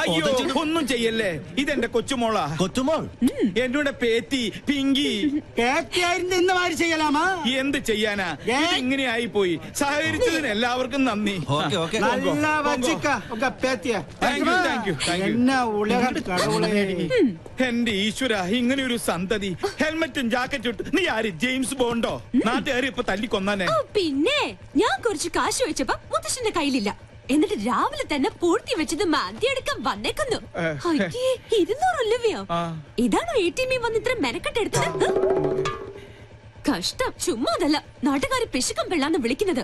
അയ്യോ ഒന്നും ചെയ്യല്ലേ, ഇതെന്റെ കൊച്ചുമോളാ. കൊച്ചുമോൾ എന്നോട് പേത്തി പിങ്കി ചെയ്യലാമാ. എന്ത് ചെയ്യാനാ, ഇങ്ങനെയായി പോയി. സഹകരിച്ചതിന് എല്ലാവർക്കും നന്ദി. എന്റെ ഈശ്വര, ഇങ്ങനെ ഒരു സന്തതി. ഹെൽമെറ്റും ജാക്കറ്റും ഇട്ട് നീ ആര്, ജെയിംസ് ബോണ്ടോ? നാട്ടുകാരി ഇപ്പൊ തല്ലിക്കൊന്നെ. പിന്നെ ഞാൻ കുറച്ച് കാശ് വെച്ചപ്പോ മുത്തശ്ശന്റെ കയ്യിലില്ല. എന്നിട്ട് രാവിലെ തന്നെ പൂർത്തി വെച്ചത് മാന്തിയെടുക്കാൻ വന്നേക്കുന്നു. 200 രൂപയോ? ഇതാണോ ATM വന്ന് ഇത്ര മെനക്കെട്ടെടുത്തത്? കഷ്ടം. ചുമ്മാ അതല്ല, നാട്ടുകാര് പിശുക്കം പെള്ളാന്ന് വിളിക്കുന്നത്.